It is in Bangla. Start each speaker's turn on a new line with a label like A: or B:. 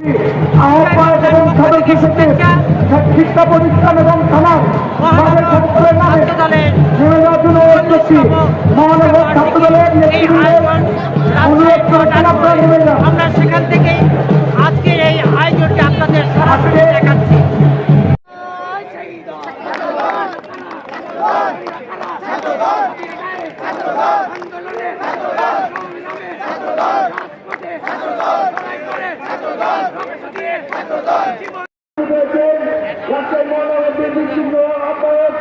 A: আহ্বায়ক এবং সদস্য সচিব শিক্ষা প্রতিষ্ঠান এবং থানার ছাত্রদের নামে নির্বাচন করছি। মহানগর ছাত্র দলের নেতৃবৃন্দের অনুরোধ করেছেন আপনারা নেমে যান।
B: আমরা সেখান থেকে আজকের এই আয়োজনটি আপনাদের সরাসরি দেখাচ্ছি।
A: রাষ্ট্রের মহানগর বিদ্যুৎ আহ্বায়ক